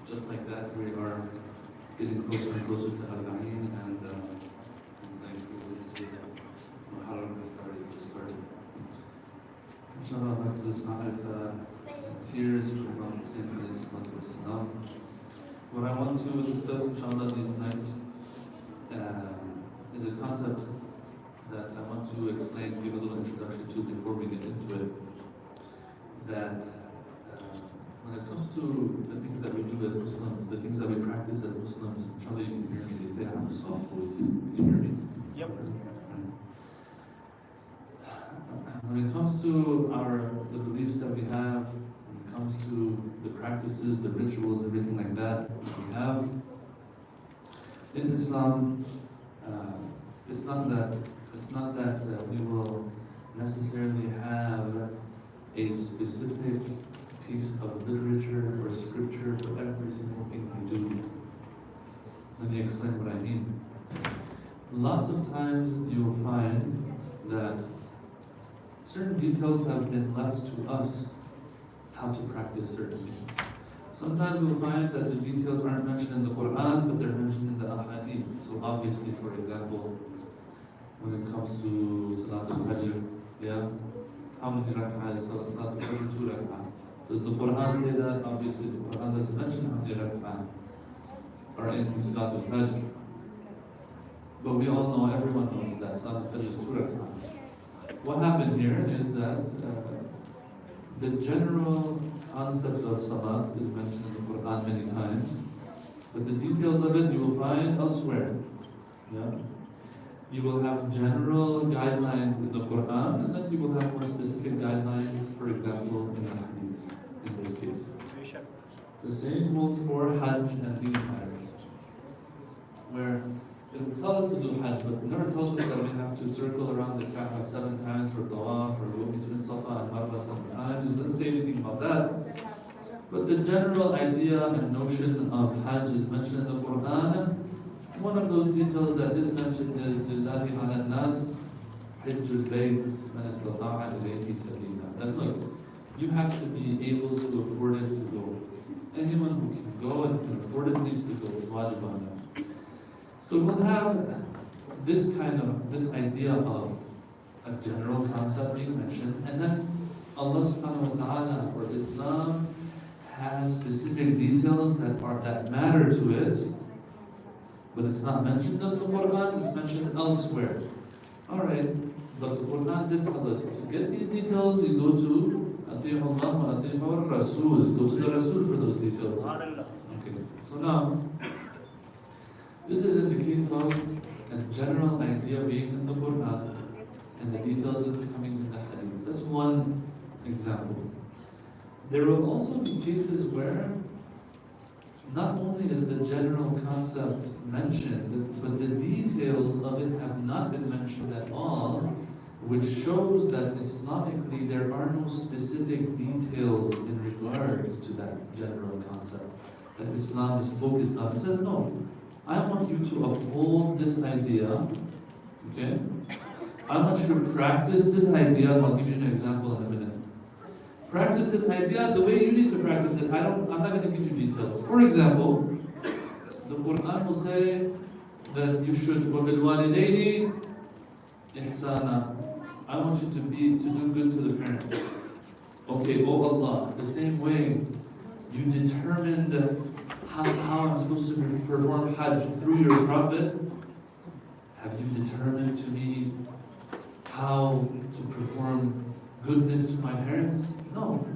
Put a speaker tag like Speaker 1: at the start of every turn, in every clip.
Speaker 1: just like that, we are getting closer and closer to Arbaeen, and it's like it was yesterday that Muharram has just started. Inshallah, Allah gives us tears from Imam Hussein alayhi salatu wassalam. What I want to discuss, inshallah, these nights is a concept that I want to explain, give a little introduction to before we get into it. That when it comes to the things that we do as Muslims, the things that we practice as Muslims, inshallah you can hear me, they say I have a soft voice. Can you hear me?
Speaker 2: Yep.
Speaker 1: When it comes to the beliefs that we have, when it comes to the practices, the rituals, everything like that we have, in Islam, it's not that we will necessarily have a specific piece of literature or scripture for every single thing we do. Let me explain what I mean. Lots of times you will find that certain details have been left to us how to practice certain things. Sometimes we'll find that the details aren't mentioned in the Quran, but they're mentioned in the Ahadith. So obviously, for example, when it comes to Salat al-Fajr, yeah? How many rak'ah is Salat al-Fajr? 2 rak'ah. Does the Quran say that? Obviously, the Quran doesn't mention how many rak'ah are in Salat al-Fajr. But we all know, everyone knows that Salat al-Fajr is 2 rak'ah. What happened here is that the general concept of Salat is mentioned in the Quran many times, but the details of it you will find elsewhere. Yeah? You will have general guidelines in the Quran, and then you will have more specific guidelines, for example, in the Hadiths, in this case. The same holds for Hajj and these matters, where it will tell us to do Hajj, but it never tells us that we have to circle around the Kaaba 7 times for Tawaf, or go between Safa and Marwa 7 times. It doesn't say anything about that. But the general idea and notion of Hajj is mentioned in the Quran. One of those details that is mentioned is Lillahi ala nas hajjul bayt man istata'a ilayhi sabila. That look, you have to be able to afford it to go. Anyone who can go and can afford it needs to go. It's wajib on them. So we'll have this idea of a general concept being mentioned, and then Allah subhanahu wa ta'ala or Islam has specific details that matter to it, but it's not mentioned in the Quran, it's mentioned elsewhere. Alright, but the Quran did tell us to get these details, you go to Ati'u Allah wa Ati'u Rasul, go to the Rasul for those details. Okay, so now, this is in the case of a general idea being in the Quran and the details that are coming in the Hadith. That's one example. There will also be cases where not only is the general concept mentioned, but the details of it have not been mentioned at all, which shows that Islamically there are no specific details in regards to that general concept that Islam is focused on. It says, no, I want you to uphold this idea, okay? I want you to practice this idea. I'll give you an example in a minute. Practice this idea the way you need to practice it. I'm not going to give you details. For example, the Quran will say that you should وَبِالْوَالِدَيْنِ إِحْسَانًا. I want you to do good to the parents. Okay, oh Allah, the same way you determined how I'm supposed to perform Hajj through your Prophet, have you determined to me how to perform goodness to my parents? No.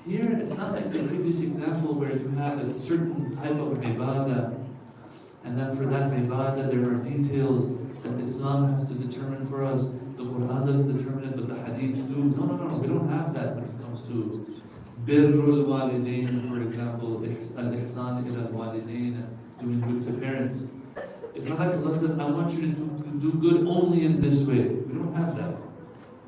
Speaker 1: Here, it's not like the previous example where you have a certain type of ibadah, and then for that ibadah there are details that Islam has to determine for us. The Quran doesn't determine it, but the Hadiths do. No. We don't have that when it comes to Birrul Walidain, for example, Al-Ihsan ila al-Walidain, doing good to parents. It's not like Allah says, I want you to do good only in this way. We don't have that.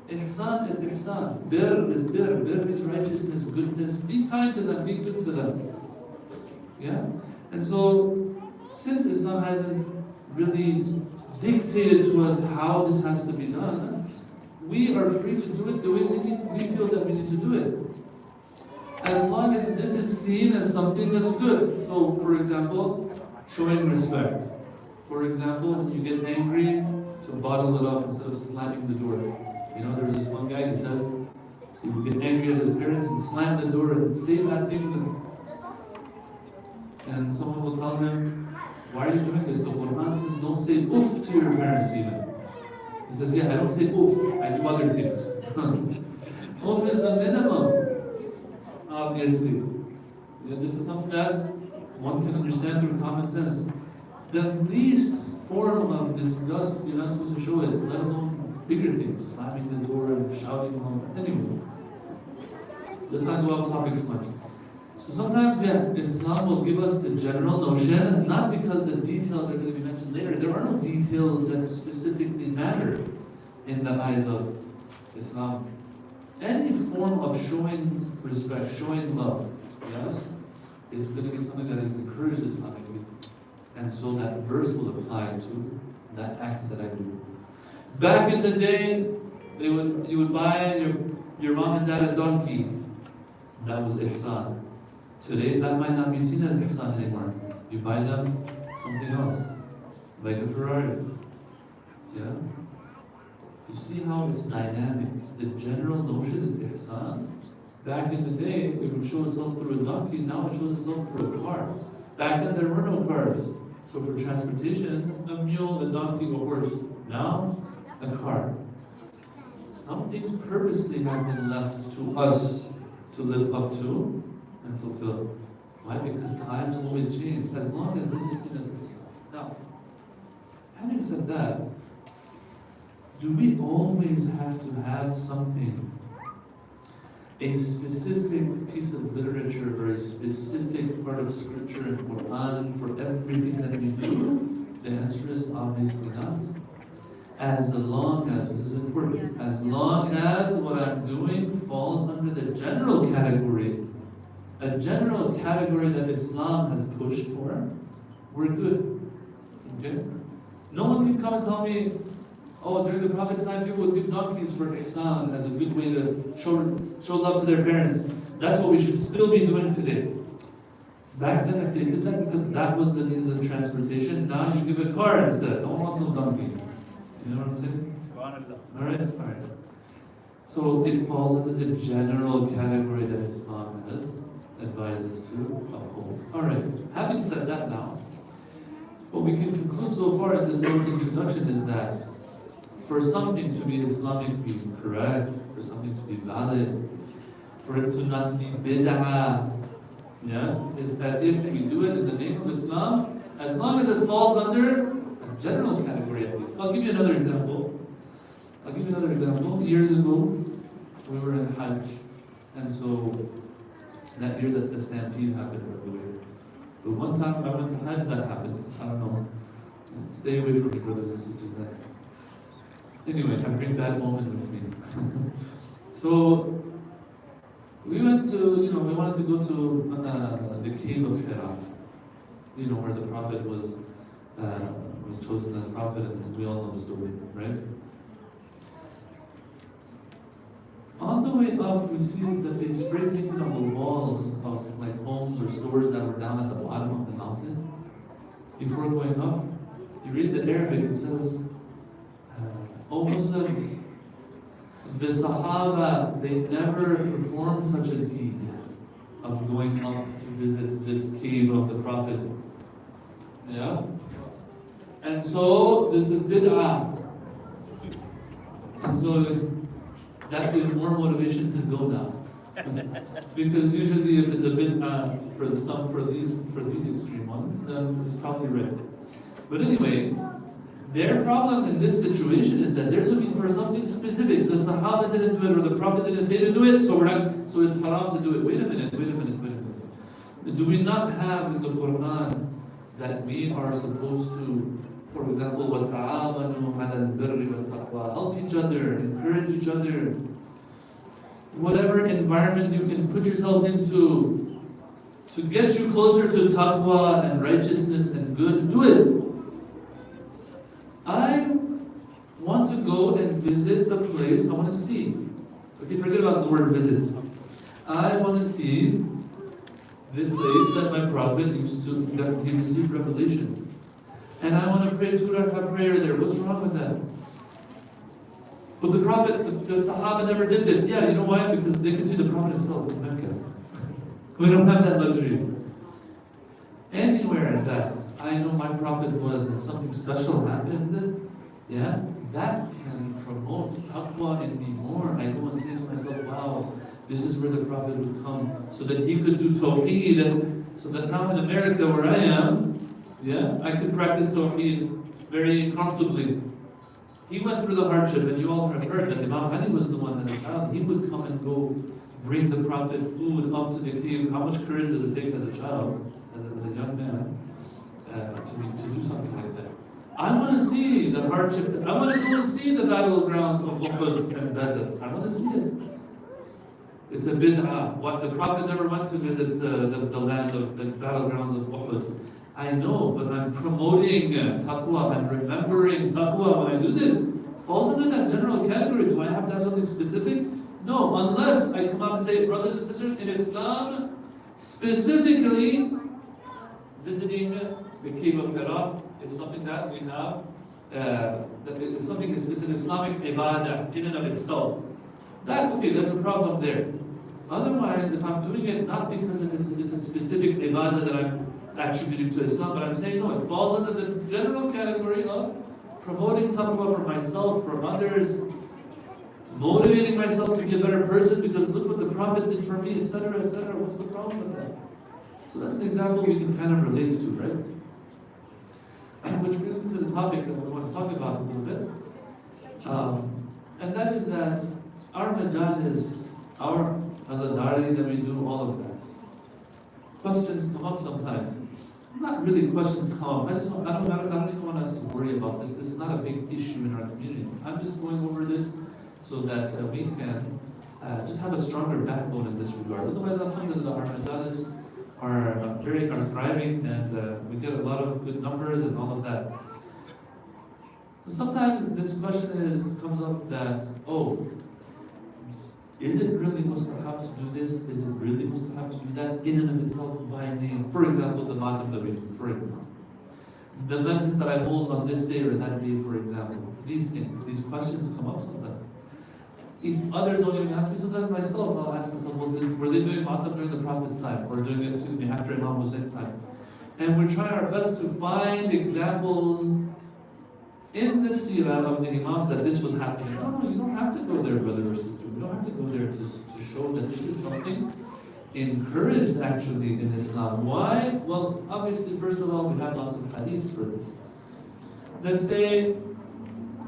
Speaker 1: Ihsan is ihsan. Bir is bir. Bir is righteousness, goodness. Be kind to them, be good to them. Yeah? And so, since Islam hasn't really dictated to us how this has to be done, we are free to do it the way we feel that we need to do it. as long as this is seen as something that's good. So, for example, showing respect. For example, when you get angry, to bottle it up instead of slamming the door. You know, there's this one guy who says he would get angry at his parents and slam the door and say bad things, and someone will tell him, why are you doing this? The Quran says don't say oof to your parents even. He says, yeah, I don't say oof, I do other things. Oof is the minimum, obviously. Yeah, this is something that one can understand through common sense. The least form of disgust, you're not supposed to show it, let alone bigger things, slamming the door and shouting. Anyway, let's not go off topic too much. So sometimes, yeah, Islam will give us the general notion, not because the details are going to be mentioned later. There are no details that specifically matter in the eyes of Islam. Any form of showing respect, showing love, yes, is going to be something that is encouraged Islamically. And so that verse will apply to that act that I do. Back in the day, you would buy your mom and dad a donkey. That was ihsan. Today, that might not be seen as ihsan anymore. You buy them something else, like a Ferrari. Yeah? You see how it's dynamic. The general notion is ihsan. Back in the day, it would show itself through a donkey. Now it shows itself through a car. Back then, there were no cars. So for transportation, a mule, a donkey, a horse. Now, a car. Some things purposely have been left to us to live up to and fulfill. Why? Because times always change, as long as this is seen as ihsan. Now, having said that, do we always have to have something, a specific piece of literature or a specific part of scripture and Quran for everything that we do? The answer is obviously not. As long as, this is important, as long as what I'm doing falls under the general category, a general category that Islam has pushed for, we're good. Okay? No one can come and tell me, oh, during the Prophet's time, people would give donkeys for ihsan as a good way to show love to their parents. That's what we should still be doing today. Back then, if they did that because that was the means of transportation, now you give a car instead. No one wants no donkey. You know what I'm saying? Alright. So it falls under the general category that Islam has advises to uphold. Alright, having said that now, what we can conclude so far in this little introduction is that for something to be Islamically correct, for something to be valid, for it to not be bid'ah, yeah, is that if we do it in the name of Islam, as long as it falls under a general category at least. I'll give you another example. Years ago, we were in Hajj, and so that year that the stampede happened, by the way. The one time I went to Hajj, that happened. I don't know. Stay away from me, brothers and sisters. Anyway, I bring that moment with me. So, we went to, we wanted to go to the cave of Hira. Where the Prophet was chosen as Prophet, and we all know the story, right? On the way up, we see that they've spray painted on the walls of like homes or stores that were down at the bottom of the mountain. Before going up, you read the Arabic, it says, O Muslims, the Sahaba, they never performed such a deed of going up to visit this cave of the Prophet. Yeah? And so, this is bid'ah. And so, that is more motivation to go now. Because usually if it's a bid'ah for these extreme ones, then it's probably right. But anyway, their problem in this situation is that they're looking for something specific. The Sahaba didn't do it, or the Prophet didn't say to do it, so it's haram to do it. Wait a minute. Do we not have in the Quran that we are supposed to, for example, وَتَعَاوَنُوا عَلَى الْبِرِّ وَالتَّقْوَى, help each other, encourage each other. Whatever environment you can put yourself into to get you closer to taqwa and righteousness and good, do it. I want to go and visit the place I want to see. Okay, forget about the word visit. I want to see the place that my Prophet that he received revelation. And I want to pray 2 rak'ah prayer there. What's wrong with that? But the Prophet, the Sahaba never did this. Yeah, you know why? Because they could see the Prophet himself in Mecca. We don't have that luxury. Anywhere in that, I know my Prophet was and something special happened, yeah, that can promote taqwa in me more. I go and say to myself, wow, this is where the Prophet would come so that he could do Tawheed, so that now in America where I am, yeah, I could practice Tawheed very comfortably. He went through the hardship, and you all have heard that Imam Ali was the one as a child. He would come and go bring the Prophet food up to the cave. How much courage does it take as a child, as a young man, to do something like that? I want to see the hardship. I want to go and see the battleground of Uhud and Badr. I want to see it. It's a bid'ah. What, the Prophet never went to visit the land of the battlegrounds of Uhud. I know, but I'm promoting taqwa. I'm remembering taqwa when I do this. Falls under that general category. Do I have to have something specific? No, unless I come out and say, brothers and sisters, in Islam, specifically, visiting the cave of Hira is something that we have, it's an Islamic ibadah in and of itself. That's a problem there. Otherwise, if I'm doing it not because it's a specific ibadah that I'm attributing to Islam, but I'm saying no, it falls under the general category of promoting taqwa for myself, for others, motivating myself to be a better person because look what the Prophet did for me, etc., etc. What's the problem with that? So that's an example we can kind of relate to, right? Which brings me to the topic that we want to talk about a little bit. And that is that our majalis, our azadari, that we do all of that. Questions come up sometimes. Not really questions come up. I don't even want us to worry about this. This is not a big issue in our community. I'm just going over this so that we can just have a stronger backbone in this regard. Otherwise, alhamdulillah, our majalis are thriving, and we get a lot of good numbers and all of that. Sometimes this question comes up that, is it really mustahab to do this? Is it really mustahab to do that in and of itself by name? For example, the matam that we do, for example. The majlis that I hold on this day or that day, for example. These things, these questions come up sometimes. If others don't even ask me, sometimes myself, I'll ask myself, well, were they doing matam during the Prophet's time? Or after Imam Hussein's time? And we're trying our best to find examples in the seerah of the Imams that this was happening. No, you don't have to go there, brother or sister. You don't have to go there to show that this is something encouraged actually in Islam. Why? Well, obviously, first of all, we have lots of hadiths for this. Let's say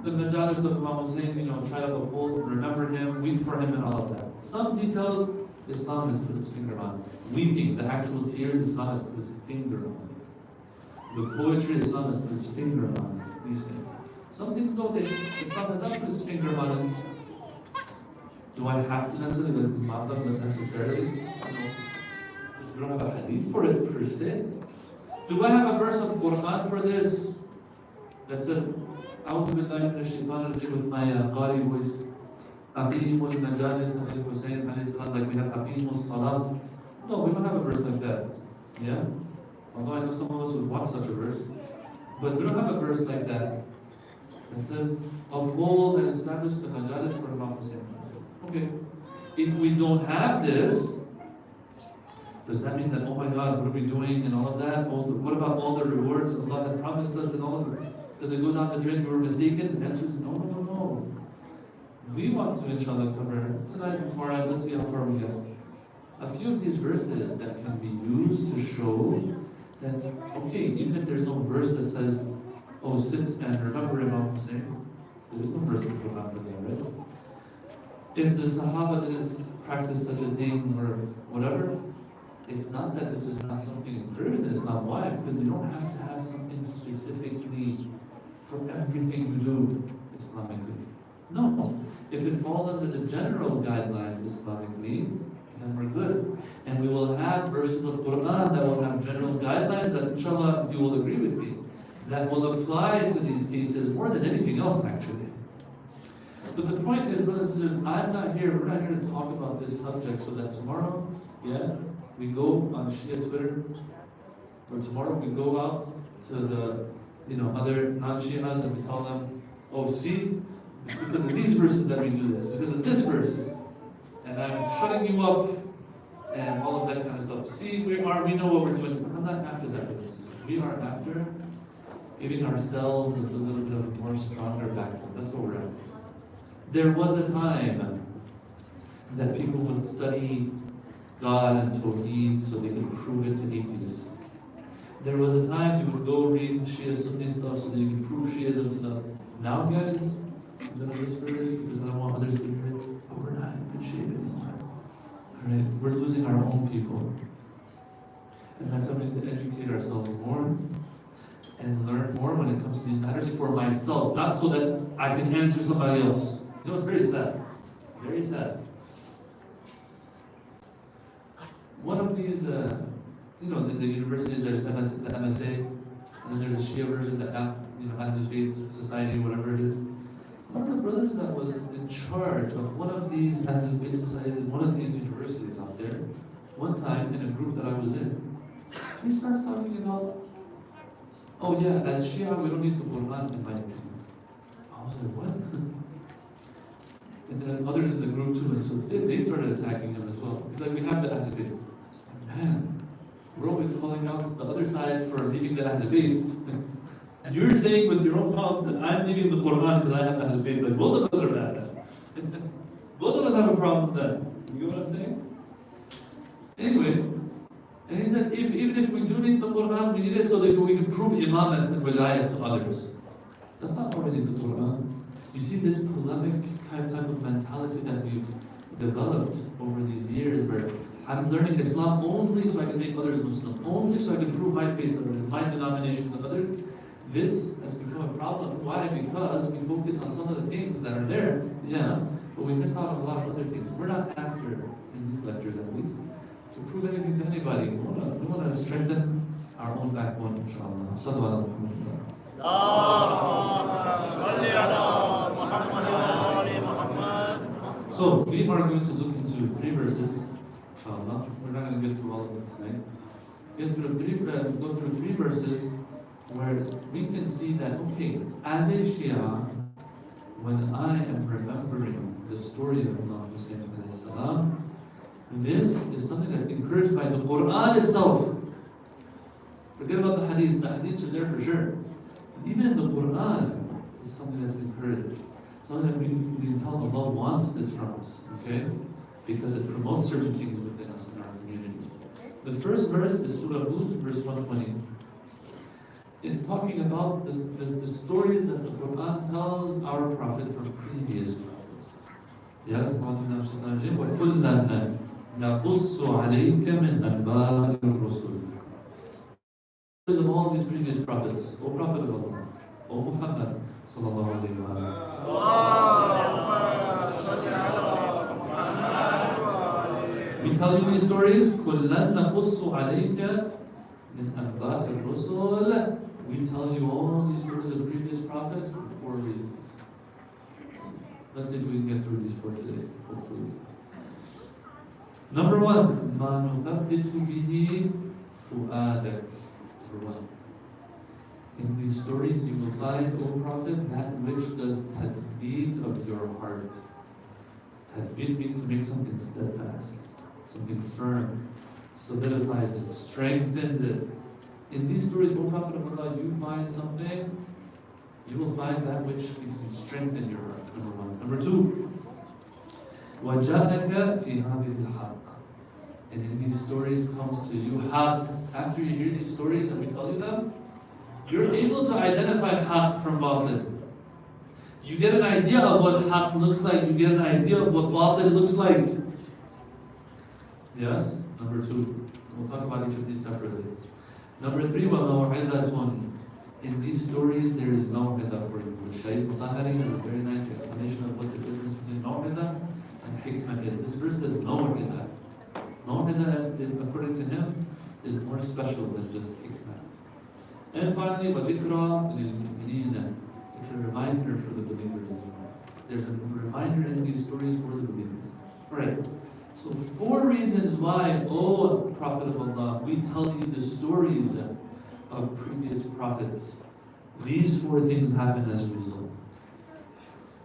Speaker 1: the majalis of Imam Hussein, try to uphold, remember him, weep for him and all of that. Some details, Islam has put its finger on. Weeping, the actual tears, Islam has put its finger on it. The poetry, Islam has put its finger on it. These things. Some things, no, Islam has not put its finger on it. Do I have to necessarily go to matam necessarily? No. We don't have a hadith for it per se. Do I have a verse of Quran for this that says, A'udhu billahi minash shaitanir rajim, with my qari voice, Aqeemul majalis al Hussein alayhi salam, like we have Aqeemus salam? No, we don't have a verse like that. Yeah? Although I know some of us would want such a verse. But we don't have a verse like that. It says, uphold and establish the majalis for Imam Hussein. Okay. If we don't have this, does that mean that, oh my God, what are we doing and all of that? What about all the rewards Allah had promised us and all of it? Does it go down the drain? We were mistaken? The answer is no. We want to, inshallah, cover tonight and tomorrow. Let's see how far we get. A few of these verses that can be used to show that, okay, even if there's no verse that says, sit and remember Imam Hussein, there's no verse in the Quran for that, right? If the Sahaba didn't practice such a thing or whatever, it's not that this is not something encouraged in Islam. Why? Because you don't have to have something specifically for everything you do Islamically. No. If it falls under the general guidelines Islamically, then we're good. And we will have verses of Quran that will have general guidelines that, inshallah, you will agree with me, that will apply to these cases more than anything else, actually. But the point is, brothers and sisters, we're not here to talk about this subject so that tomorrow, we go on Shia Twitter, or tomorrow we go out to the, other non-Shias and we tell them, oh, see, it's because of these verses that we do this, because of this verse, and I'm shutting you up, and all of that kind of stuff. See, we know what we're doing. I'm not after that, brothers and sisters. We are after giving ourselves a little bit of a more stronger backbone. That's what we're after. There was a time that people would study God and Tawheed so they could prove it to atheists. There was a time you would go read Shia Sunni stuff so that you could prove Shiism to them. Now, guys, I'm going to whisper this because I don't want others to hear it, but we're not in good shape anymore. Alright? We're losing our own people. And that's why we need to educate ourselves more and learn more when it comes to these matters for myself, not so that I can answer somebody else. It's very sad. It's very sad. One of these, the universities, there's the MSA, and then there's a Shia version, the Ahlul Bayt Society, whatever it is. One of the brothers that was in charge of one of these Ahlul Bayt societies in one of these universities out there, one time in a group that I was in, he starts talking about, oh yeah, as Shia, we don't need the Quran, in my opinion. I was like, what? And there's others in the group too, and so they started attacking him as well. He's like, we have the Ahlul Bayt. Man, we're always calling out the other side for leaving the Ahlul Bayt. You're saying with your own mouth that I'm leaving the Quran because I have Ahlul Bayt. Like, both of us are bad. Both of us have a problem with that. You get what I'm saying? Anyway, and he said, even if we do need the Quran, we need it so that we can prove imamat and wilayat to others. That's not why we need the Quran. You see this polemic type of mentality that we've developed over these years where I'm learning Islam only so I can make others Muslim, only so I can prove my faith to others, my denomination to others. This has become a problem. Why? Because we focus on some of the things that are there, but we miss out on a lot of other things. We're not after, in these lectures at least, to prove anything to anybody. We want to strengthen our own backbone, inshallah. Sallu ala Muhammad. So, we are going to look into 3 verses, inshallah. We're not going to get through all of them tonight. Go through 3 verses where we can see that, okay, as a Shia, when I am remembering the story of Imam Hussein alayhi salam, this is something that's encouraged by the Quran itself. Forget about the hadith. The hadiths are there for sure. But even in the Quran, it's something that's encouraged. Something that we can tell Allah wants this from us, okay? Because it promotes certain things within us in our communities. The first verse is Surah Hud, verse 120. It's talking about the stories that the Quran tells our Prophet from previous prophets. Yes? وَكُلًّا نَقُصُّ عَلَيْكَ مِنْ أَنْبَاءِ الرُّسُلِ. Of all these previous prophets, O Prophet of Allah, O Muhammad sallallahu alayhi wa sallam. We tell you these stories, كُلًّا نَقُصُّ عَلَيْكَ مِنْ أَنْبَاءِ الرُّسُلِ. We tell you all these stories of previous prophets for 4 reasons. Let's see if we can get through these 4 today, hopefully. Number 1, مَا نُثَبِّتُ بِهِ فُؤَادَكَ. Number 1. In these stories you will find, O Prophet, that which does tathbeet of your heart. Tathbeet means to make something steadfast, something firm, solidifies it, strengthens it. In these stories, O Prophet of Allah, you find something, you will find that which makes you strengthen your heart. Number 1. Number 2, وَجَاءَكَ فِي هَذِهِ الْحَقِّ. And in these stories comes to you haqq. After you hear these stories and we tell you them, you're able to identify haqq from batil. You get an idea of what haqq looks like. You get an idea of what batil looks like. Yes? Number 2. We'll talk about each of these separately. Number 3, وَمَوْعِظَةٌ. In these stories there is maw'idah for you. Shaikh Mutahari has a very nice explanation of what the difference between maw'idah and hikmah is. This verse says maw'idah. Maw'idah, according to him, is more special than just hikmah. And finally, وَذِكْرَى لِلْمُؤْمِنِينَ. It's a reminder for the believers as well. There's a reminder in these stories for the believers. Alright, so 4 reasons why, O Prophet of Allah, we tell you the stories of previous prophets. These 4 things happen as a result.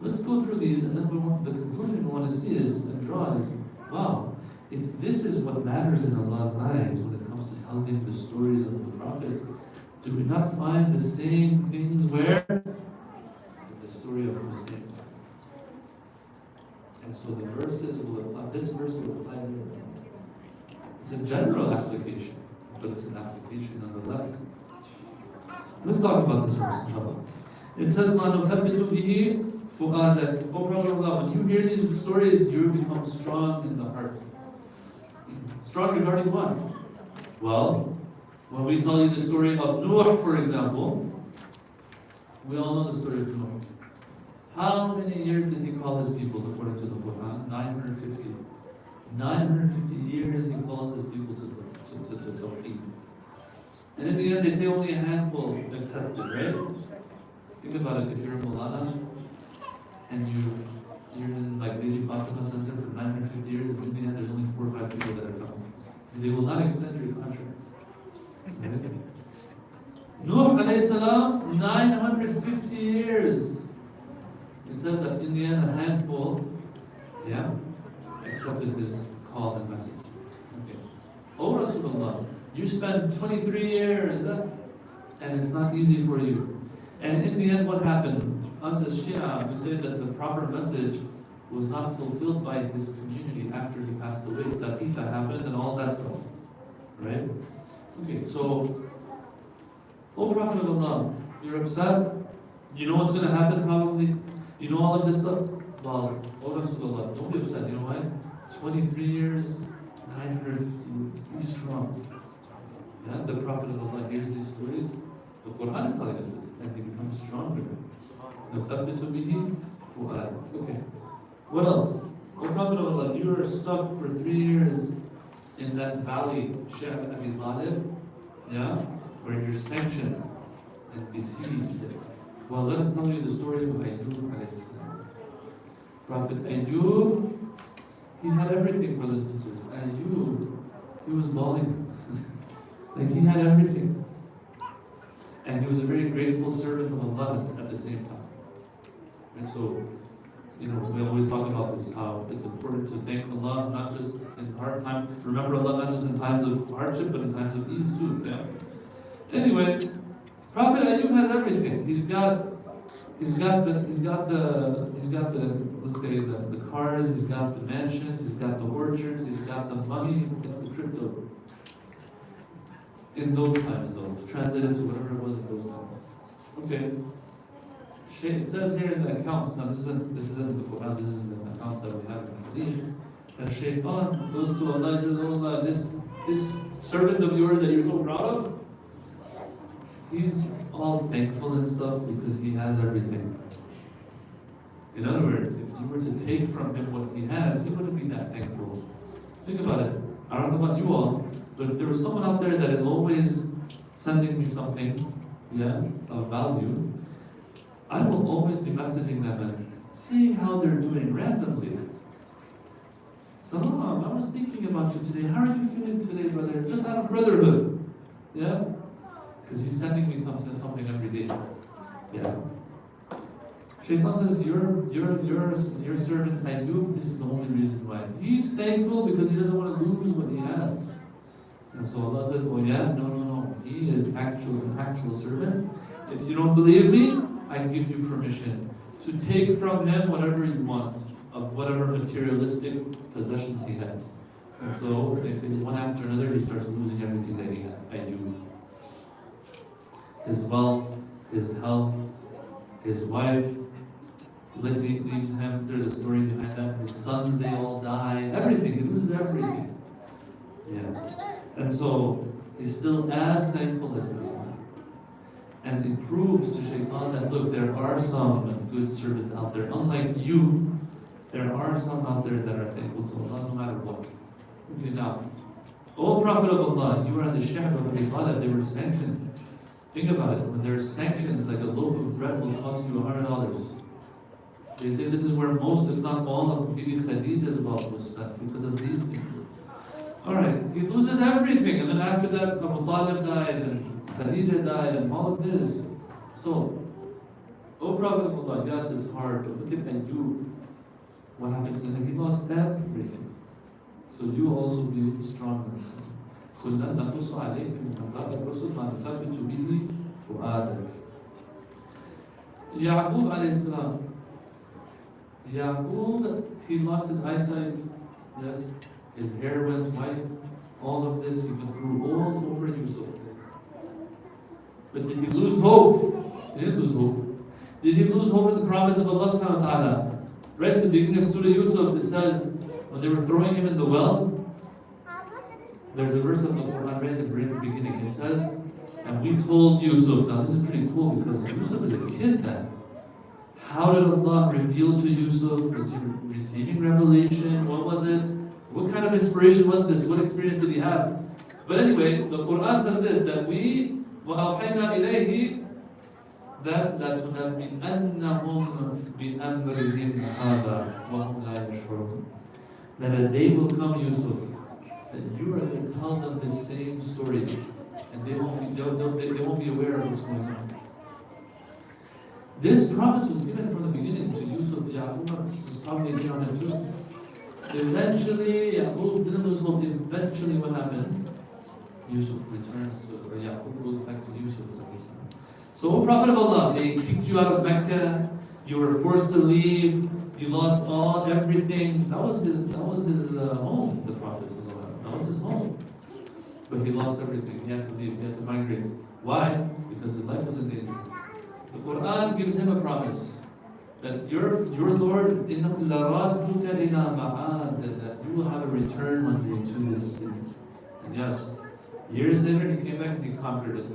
Speaker 1: Let's go through these, and then the conclusion we want to see is, and draw is, wow, if this is what matters in Allah's eyes when it comes to telling the stories of the prophets, do we not find the same things where? In the story of Muslims. And so the verses will apply, this verse will apply here. It's a general application, but it's an application nonetheless. Let's talk about this verse, inshallah. It says, مَا نُثَبِّتُ بِهِ فُؤَادَكَ. O Prophet of Allah, when you hear these stories, you become strong in the heart. Strong regarding what? Well, when we tell you the story of Nuh, for example, we all know the story of Nuh. How many years did he call his people according to the Quran? 950. 950 years he calls his people to Tawheed. And in the end, they say only a handful accepted, right? Think about it, if you're a Mulana and you're in like Lady Fatima Center for 950 years, and in the end there's only 4 or 5 people that are coming. They will not extend your contract. Right? Nuh alayhi salam, 950 years. It says that in the end a handful, accepted his call and message. Okay. O Rasulullah, you spent 23 years and it's not easy for you. And in the end, what happened? Us as Shia, we say that the proper message was not fulfilled by his community after he passed away. Saqifa happened and all that stuff. Right? Okay, so, O Prophet of Allah, you're upset? You know what's going to happen probably? You know all of this stuff? Well, O Rasulullah, don't be upset. You know why? 23 years, 950 years. Be strong. Yeah, the Prophet of Allah hears these stories. The Quran is telling us this, and he becomes stronger. نُثَبِّتُ بِهِ فُؤَادَ. Okay. What else? O Prophet of Allah, you were stuck for 3 years in that valley, Shaikh Abi Talib, where you're sanctioned and besieged. Well, let us tell you the story of Ayyub alayhi salam. Prophet Ayyub, he had everything, brothers and sisters. Ayyub, he was bawling. Like he had everything. And he was a very grateful servant of Allah at the same time. And so, we always talk about this, how it's important to thank Allah, not just in hard times. Remember Allah not just in times of hardship, but in times of ease too. Yeah. Anyway, Prophet Ayyub has everything. He's got the let's say the cars, he's got the mansions, he's got the orchards, he's got the money, he's got the crypto. In those times though, translated to whatever it was in those times. Okay. It says here in the accounts, now this isn't the Quran, this is in the accounts that we have in the Hadith, that Shaitan goes to Allah and says, oh Allah, this servant of yours that you're so proud of, he's all thankful and stuff because he has everything. In other words, if you were to take from him what he has, he wouldn't be that thankful. Think about it. I don't know about you all, but if there was someone out there that is always sending me something, of value, I will always be messaging them and seeing how they're doing randomly. Salam, I was thinking about you today. How are you feeling today, brother? Just out of brotherhood. Yeah? Because he's sending me something every day. Yeah. Shaitan says, your servant Ayyub, this is the only reason why. He's thankful because he doesn't want to lose what he has. And so Allah says, oh yeah, no. He is an actual servant. If you don't believe me, I give you permission to take from him whatever you want of whatever materialistic possessions he has. And so they say one after another, he starts losing everything that he had. Ayyub. His wealth, his health, his wife leaves him. There's a story behind that. His sons, they all die. Everything. He loses everything. Yeah. And so he's still as thankful as before. And it proves to Shaitan that, look, there are some good servants out there. Unlike you, there are some out there that are thankful to Allah no matter what. Okay, now, O Prophet of Allah, you are in the Shaikh of Abi Talib, they were sanctioned. Think about it, when there's sanctions, like a loaf of bread will cost you $100. They say this is where most, if not all, of Bibi Khadija's wealth was spent because of these things. Alright, he loses everything, and then after that, Abu Talib died, and Khadija died, and all of this. So, O Prophet of Allah, yes, it's hard, but look at Ayyub. What happened to him? He lost everything. So you also be stronger. كُلًّا نَقُصُ عَلَيْكَ مِنْ أَنْبَاءِ الرُّسُلِ مَا نُثَبِّتُ بِهِ فُؤَادَكَ. Ya'qub alayhi salam. Ya'qub, he lost his eyesight. Yes, his hair went white. All of this, he grew old over Yusuf. But did he lose hope? He didn't lose hope. Did he lose hope in the promise of Allah subhanahu wa ta'ala? Right in the beginning of Surah Yusuf, it says, when they were throwing him in the well, there's a verse of the Quran right in the beginning. It says, and we told Yusuf. Now this is pretty cool because Yusuf is a kid then. How did Allah reveal to Yusuf? Was he receiving revelation? What was it? What kind of inspiration was this? What experience did he have? But anyway, the Quran says this, that we وَأَوْحَيْنَا إِلَيْهِ that لَتُنَبِّئَنَّهُمْ بِأَمْرِهِمْ هَذَا وَهُمْ لَا يَشْعُرُونَ. That a day will come, Yusuf, that you are going to tell them the same story, and they won't be aware of what's going on. This promise was given from the beginning to Yusuf. Ya'qub was probably here on it too. Eventually, Ya'qub didn't lose hope. Eventually, what happened? Yusuf returns to, or Ya'qub goes back to Yusuf. So, O Prophet of Allah, they kicked you out of Mecca. You were forced to leave. You lost everything. That was his home. The Prophet ﷺ. That was his home. But he lost everything. He had to leave. He had to migrate. Why? Because his life was in danger. The Quran gives him a promise that your Lord, إِنَّهُ لَرَادُّكَ إِلَى مَعَادٍ, that you will have a return one day to this city. And yes, years later he came back and he conquered it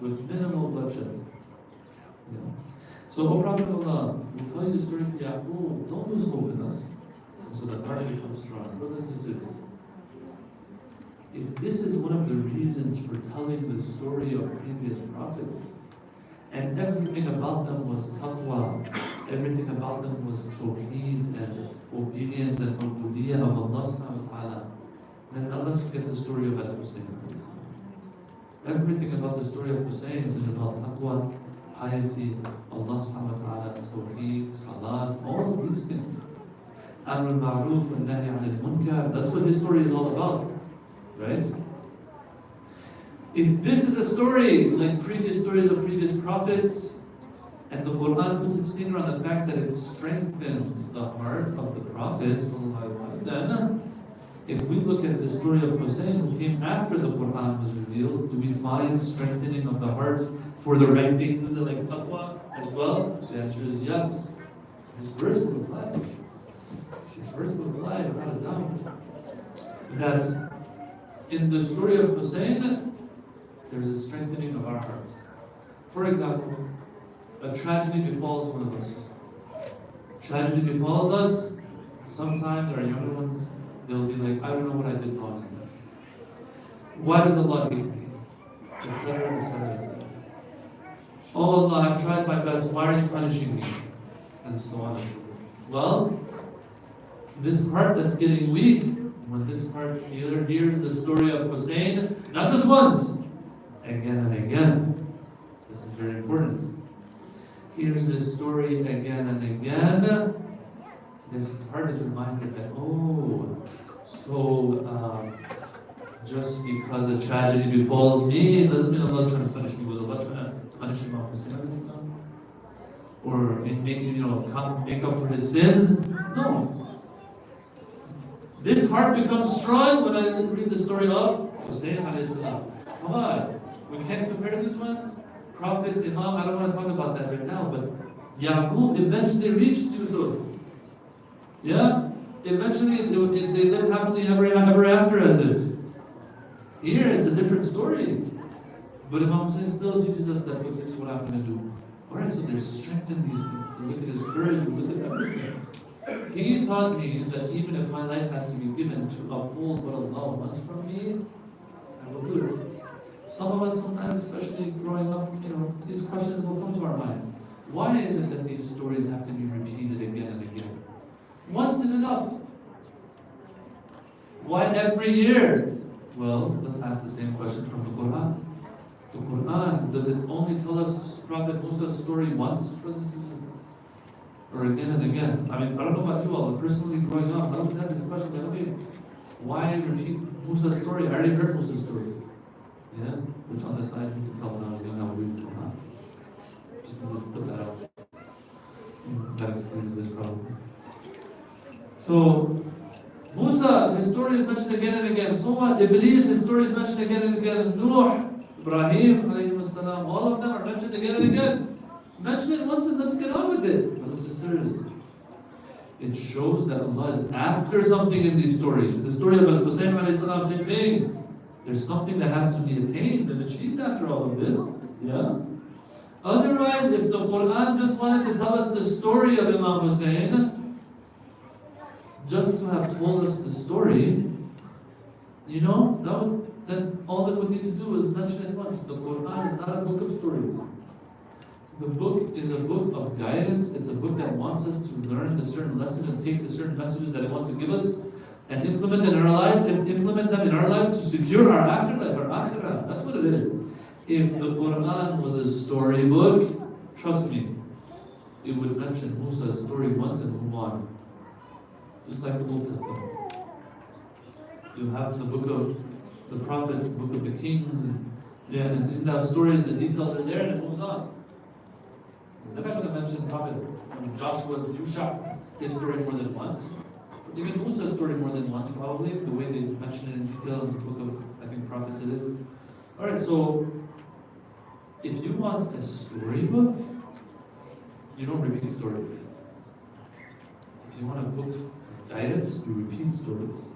Speaker 1: with minimal bloodshed. Yeah. So, O Prophet of Allah, we tell you the story of Ya'qub. Don't lose hope in us. And so the heart becomes strong. Brothers and sisters, if this is one of the reasons for telling the story of previous prophets, and everything about them was taqwa, everything about them was tawheed and obedience and ubudiyya of Allah subhanahu wa ta'ala, then let's get the story of Al-Hussein. Everything about the story of Hussein is about taqwa, piety, Allah subhanahu wa ta'ala, tawheed, salat, all of these things. Amr al-ma'ruf and nahi al-munkar, that's what his story is all about, right? If this is a story like previous stories of previous prophets, and the Quran puts its finger on the fact that it strengthens the heart of the prophets, then if we look at the story of Hussein who came after the Quran was revealed, do we find strengthening of the hearts for the right things like taqwa as well? The answer is yes. So this verse would apply. This verse would apply without a doubt. That in the story of Hussein, there's a strengthening of our hearts. For example, a tragedy befalls one of us. Tragedy befalls us. Sometimes our younger ones, they'll be like, I don't know what I did wrong in life. Why does Allah hate me? Etc., etc., etc. Oh Allah, I've tried my best. Why are you punishing me? And so on and so forth. Well, this heart that's getting weak, when this heart hears the story of Hussein, not just once, again and again. This is very important. Here's this story again and again. This heart is reminded that, just because a tragedy befalls me, it doesn't mean Allah's trying to punish me. Was Allah trying to punish Imam Hussein? Or make up for his sins? No. This heart becomes strong when I read the story of Hussein alayhi salam. Come on. We can't compare these ones. Prophet, Imam, I don't want to talk about that right now, but Ya'qub eventually reached Yusuf. Yeah? Eventually they lived happily ever after as if. Here it's a different story. But Imam Hussein still teaches us that, look, this is what I'm going to do. Alright, so there's strength in these things. So look at his courage, look at everything. He taught me that even if my life has to be given to uphold what Allah wants from me, I will do it. Some of us sometimes, especially growing up, these questions will come to our mind. Why is it that these stories have to be repeated again and again? Once is enough. Why every year? Well, let's ask the same question from the Quran. The Quran, does it only tell us Prophet Musa's story once, brothers and sisters? Or again and again? I mean, I don't know about you all, but personally growing up, I always had this question, like, okay, why repeat Musa's story? I already heard Musa's story. Yeah? Which on the side, you can tell when I was young, I would read the Quran. Just need to put that out there. That explains this problem. So, Musa, his story is mentioned again and again. So what? Iblis, his story is mentioned again and again. Nuh, Ibrahim, alayhi salam, all of them are mentioned again and again. Mention it once and let's get on with it. Brothers and sisters, it shows that Allah is after something in these stories. In the story of Al-Husayn alayhi salam, same thing. There's something that has to be attained and achieved after all of this. Yeah? Otherwise, if the Quran just wanted to tell us the story of Imam Hussein, just to have told us the story, you know, then all it would need to do is mention it once. The Quran is not a book of stories. The book is a book of guidance. It's a book that wants us to learn the certain lessons and take the certain messages that it wants to give us and implement them in our life and implement them in our lives to secure our afterlife, our akhirah. That's what it is. If the Quran was a storybook, trust me, it would mention Musa's story once and move on. Just like the Old Testament. You have the book of the prophets, the book of the kings, and in that stories the details are there and it moves on. They're not going to mention Prophet Joshua's Yusha, his story more than once. Even Musa's story more than once, probably, the way they mention it in detail in the book of, I think, prophets it is. Alright, so if you want a storybook, you don't repeat stories. If you want a book of guidance, you repeat stories.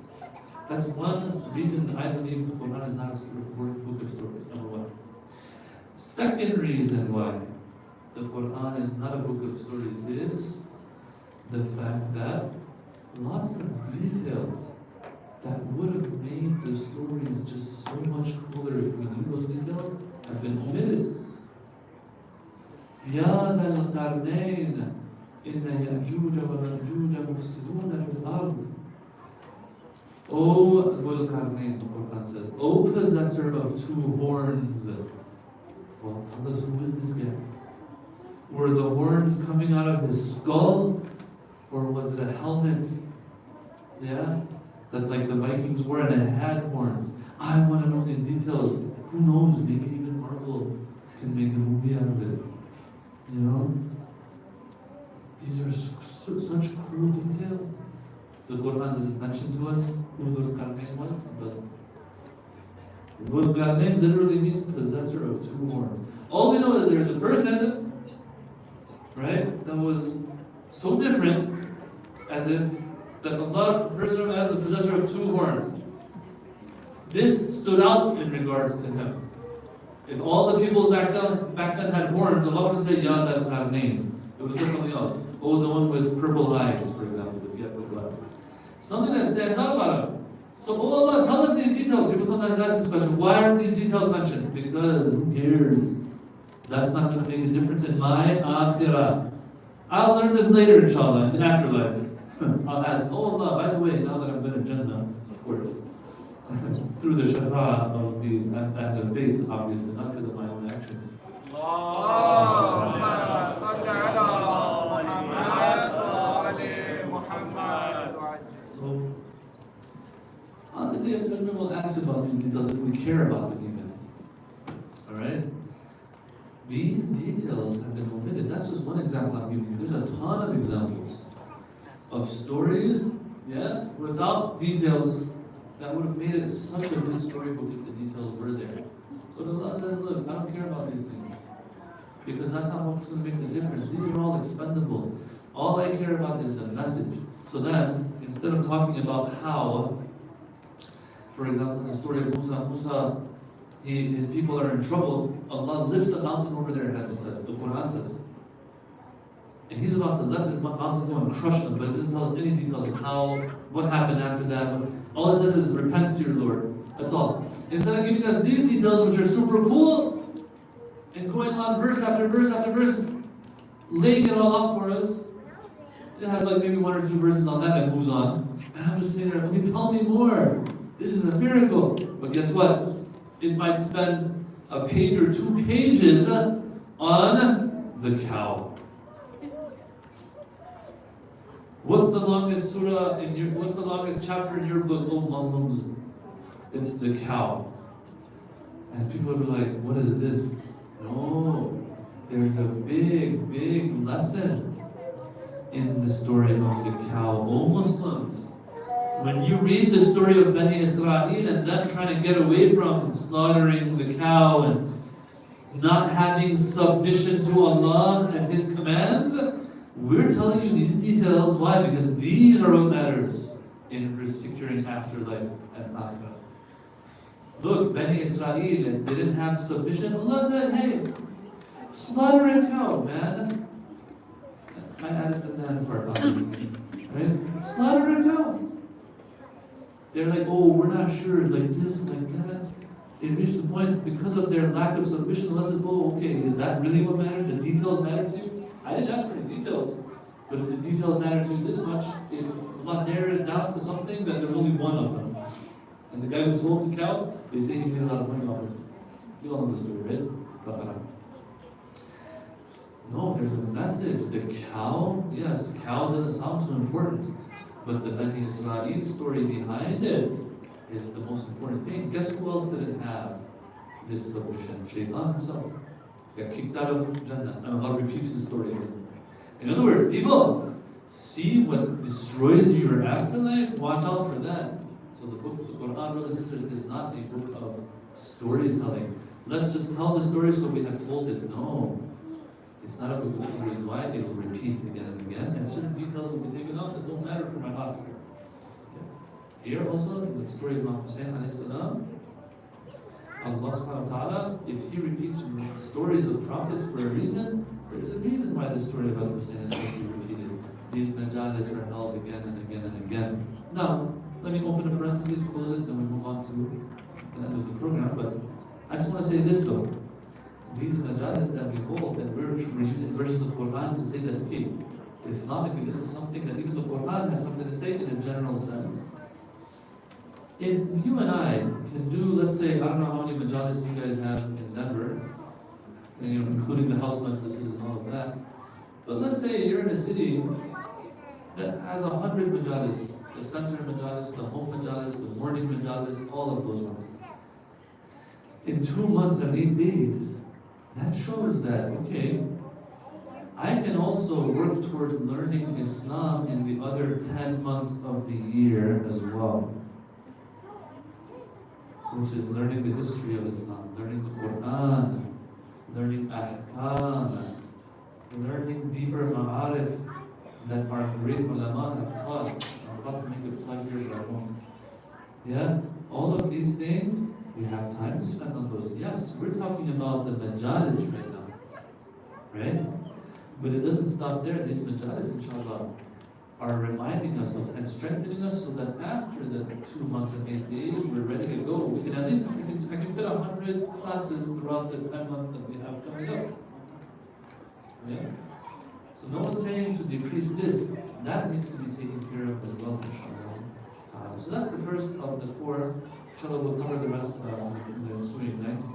Speaker 1: That's one reason I believe the Quran is not a book of stories, number one. Second reason why the Quran is not a book of stories is the fact that lots of details that would have made the stories just so much cooler if we knew those details have been omitted. Ya dal qarnayn inna ya'juj wa ma'juj mufsiduna fil ard. O Dhul Qarnayn, the Quran says, O possessor of two horns. Well, tell us, who is this guy? Were the horns coming out of his skull? Or was it a helmet? Yeah? That like the Vikings wore and it had horns. I want to know these details. Who knows? Maybe even Marvel can make a movie out of it. You know? These are such cool details. The Quran doesn't mention to us who Dhul Qarnayn was. It doesn't. Dhul Qarnayn literally means possessor of two horns. All we know is there's a person, right, that was so different as if that Allah refers to him as the possessor of two horns. This stood out in regards to him. If all the peoples back then had horns, Allah wouldn't say Ya Dhul Qarnayn. It would have said something else. Oh, the one with purple eyes, for example, if you had purple eyes. Something that stands out about him. So, oh Allah, tell us these details. People sometimes ask this question, why aren't these details mentioned? Because who cares? That's not going to make a difference in my akhirah. I'll learn this later, inshallah, in the afterlife. I'll ask, oh Allah, by the way, now that I'm going to Jannah, of course, through the shafa'ah of the Ahlul Bayt, obviously, not because of my own actions. So, on the Day of Judgment, we'll ask about these details if we care about them even. Alright? These details have been omitted. That's just one example I'm giving you. There's a ton of examples of stories, yeah, without details that would have made it such a good storybook if the details were there. But Allah says, look, I don't care about these things. Because that's not what's going to make the difference. These are all expendable. All I care about is the message. So then, instead of talking about how, for example, in the story of Musa, his people are in trouble, Allah lifts a mountain over their heads, it says, the Quran says. And He's about to let this mountain go and crush them, but it doesn't tell us any details of how, what happened after that. All it says is, repent to your Lord. That's all. Instead of giving us these details, which are super cool, and going on verse after verse after verse, laying it all out for us. It has like maybe 1 or 2 verses on that and moves on. And I'm just sitting there, okay, tell me more. This is a miracle. But guess what? It might spend a page or 2 pages on the cow. What's the longest surah what's the longest chapter in your book, oh Muslims? It's the cow. And people will be like, what is this? No, there's a big, big lesson in the story of the cow. Oh Muslims, when you read the story of Bani Israel and them trying to get away from slaughtering the cow and not having submission to Allah and His commands, we're telling you these details. Why? Because these are what matters in securing afterlife and akhirah. Look, Bani Israel didn't have submission. Allah said, hey, slaughter a cow, man. I added the man part, obviously. Right? Slaughter a cow. They're like, oh, we're not sure, like this, like that. It reached the point, because of their lack of submission, Allah says, oh, okay, is that really what matters? The details matter to you? I didn't ask for any details. But if the details matter to you this much, Allah narrowed it down to something that there was only one of them. And the guy who sold the cow, they say he made a lot of money off it. You all know the story, right? Baqarah. No, there's a message. The cow, yes, cow doesn't sound too important. But the Bani Israel story behind it is the most important thing. Guess who else didn't have this submission? Shaitan himself. He got kicked out of Jannah. And Allah repeats his story again. In other words, people, see what destroys your afterlife? Watch out for that. So the book, the Quran, brothers and sisters, is not a book of storytelling. Let's just tell the story so we have told it. No. It's not a book of stories. Why? It will repeat again and again, and certain details will be taken out that don't matter for my akhirah. Here also, in the story of Imam Hussein alayhi salam, Allah subhanahu wa ta'ala, if He repeats stories of prophets for a reason, there is a reason why the story of Hussein is supposed to be repeated. These majalis are held again and again and again. Now, let me open a parenthesis, close it, then we move on to the end of the program. But I just want to say this though. These majalis that we hold, that we're using verses of Quran to say that, okay, Islamically, this is something that even the Quran has something to say in a general sense. If you and I can do, let's say, I don't know how many majalis you guys have in Denver, including the house majlises and all of that, but let's say you're in a city that has 100 majalis, the center majalis, the home majalis, the morning majalis, all of those ones. In 2 months and 8 days, that shows that, okay, I can also work towards learning Islam in the other 10 months of the year as well. Which is learning the history of Islam, learning the Quran, learning ahkam, learning deeper ma'arif that our great ulama have taught. I'm about to make a plug here, but I won't. Yeah? All of these things, we have time to spend on those. Yes, we're talking about the majalis right now. Right? But it doesn't stop there. These majalis, inshallah, are reminding us of and strengthening us so that after the 2 months and 8 days, we're ready to go. We can at least, I can fit 100 classes throughout the 10 months that we have coming up. Yeah? So no one's saying to decrease this. That needs to be taken care of as well, inshallah. So that's the first of the 4. Inshallah, we'll cover the rest in the ensuing nights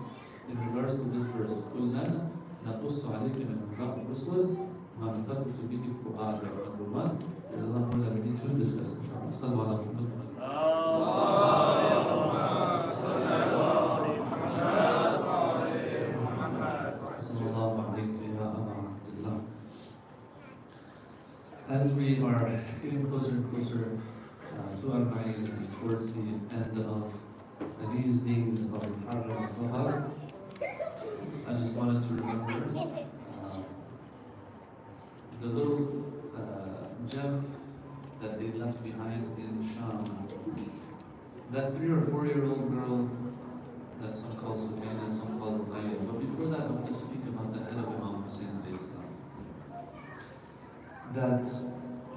Speaker 1: in regards to this verse. كُلًّا نَقُصُّ عَلَيْكَ مِنْ أَنْبَاءِ الرُّسُلِ مَا نُثَبِّتُ بِهِ فُؤَادَكَ. Number 1, there's a lot more that we need to discuss, inshallah. Sallu ala Muhammad. As we are getting closer and closer to Arbaeen and towards the end of these days of Muharram and Safar, I just wanted to remember the little gem that they left behind in Sham. That 3 or 4-year-old girl that some call Sufyan and some call Ruqayya. But before that, I want to speak about the head of Imam Hussein alayhi salam. That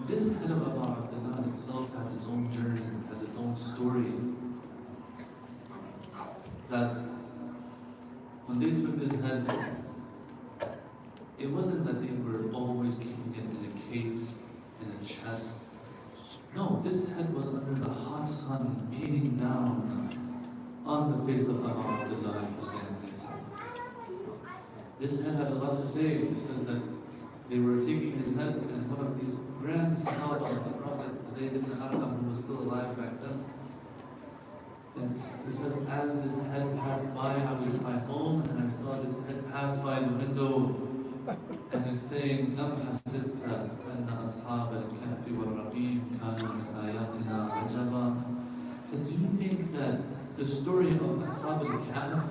Speaker 1: this head of Abu Abdullah itself has its own journey, has its own story. That when they took his head, it wasn't that they were always keeping it in a case, in a chest. No, this head was under the hot sun beating down on the face of Abu Abdullah al-Hussein. This head has a lot to say. It says that they were taking his head, and one of these grand Sahaba of the Prophet, Zayd ibn Arqam, who was still alive back then, and he says, as this head passed by, I was in my home and I saw this head pass by the window, and it's saying, أَمْ حَسِبْتَ أَنَّ أَصْحَابَ الْكَهْفِ وَالرَّقِيمِ كَانُوا مِنْ آيَاتِنَا عَجَبًا. But do you think that the story of Ashab al-Kahf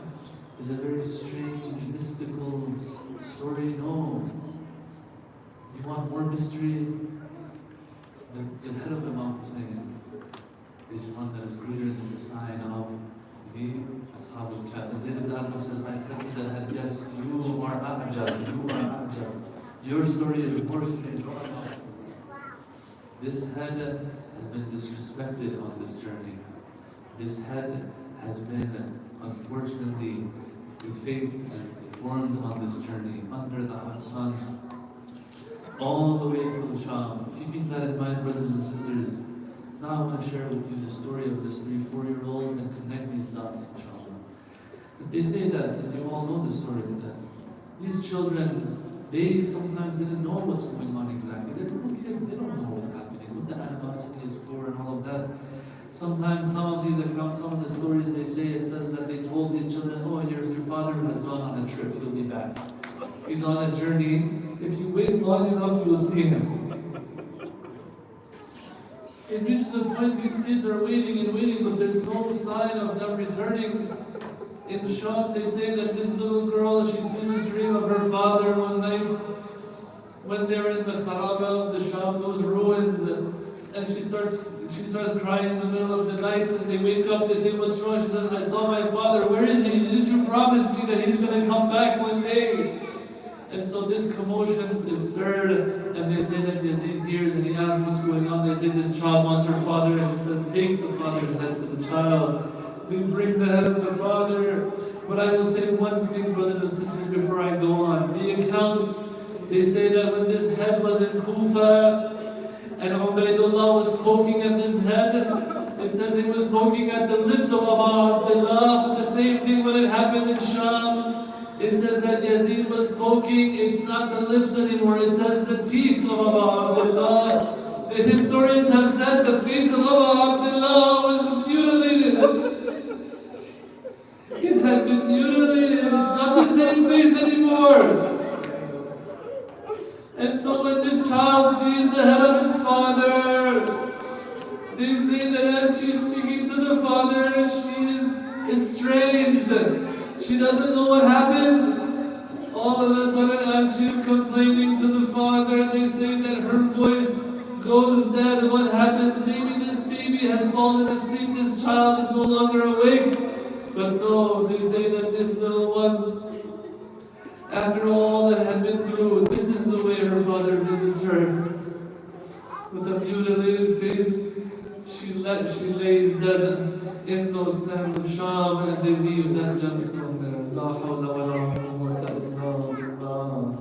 Speaker 1: is a very strange, mystical story? No. You want more mystery? The head of Imam Hussein is one that is greater than the sign of the Ashab al-Kahf. Zayd ibn Arqam says, I said to the head, yes, you are a'jab, you are a'jab. Your story is more strange. This head has been disrespected on this journey. This head has been, unfortunately, defaced and deformed on this journey, under the hot sun, all the way to the Sham. Keeping that in mind, brothers and sisters, now I want to share with you the story of this 3-4-year-old and connect these dots, inshallah. They say that, and you all know the story, that these children, they sometimes didn't know what's going on exactly. They're little kids, they don't know what's happening, what the animosity is for and all of that. Sometimes some of these accounts, some of the stories they say, it says that they told these children, oh, your father has gone on a trip, he'll be back. He's on a journey. If you wait long enough, you'll see him. It reaches a point these kids are waiting and waiting, but there's no sign of them returning. In Sham, they say that this little girl, she sees a dream of her father one night when they're in the Kharaba of the Sham, those ruins, and she starts crying in the middle of the night, and they wake up, they say, what's wrong? She says, I saw my father, where is he? Didn't you promise me that he's going to come back one day? And so this commotion is stirred, and they say that Yazid hears and he asks what's going on. They say this child wants her father, and she says, take the father's head to the child. They bring the head of the father. But I will say one thing, brothers and sisters, before I go on. The accounts, they say that when this head was in Kufa, and Ubaidullah was poking at this head, it says he was poking at the lips of Abu Abdullah, but the same thing when it happened in Sham. It says that Yazid was poking, it's not the lips anymore, it says the teeth of Abu Abdullah. The historians have said the face of Abu Abdullah was mutilated. It had been mutilated, it's not the same face anymore. And so when this child sees the head of its father, they say that as she's speaking to the father, she is estranged. She doesn't know what happened. All of a sudden, as she's complaining to the father, they say that her voice goes dead. What happens? Maybe this baby has fallen asleep. This child is no longer awake. But no, they say that this little one, after all that had been through, this is the way her father visits her. With a mutilated face, she lays dead in those sands of Sham, and they leave that gemstone there. La hawla wa la quwwata illa billah.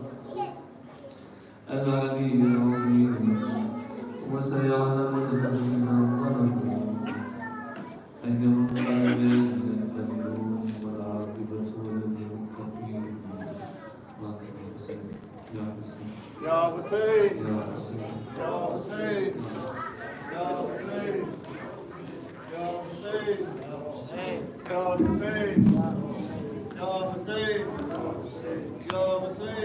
Speaker 1: Al-Ali al-Azim. Wa sayalamu alladhina zalamu. Ayyam al-qalbayn yaqdirun wal 'aqibatu lil-muttaqin. Ya Hussein. Ya Hussein. Ya Hussein. Ya Hussein. Ya Hussein. Ya Hussein. Ya Hussein. Ya Hussein. Ya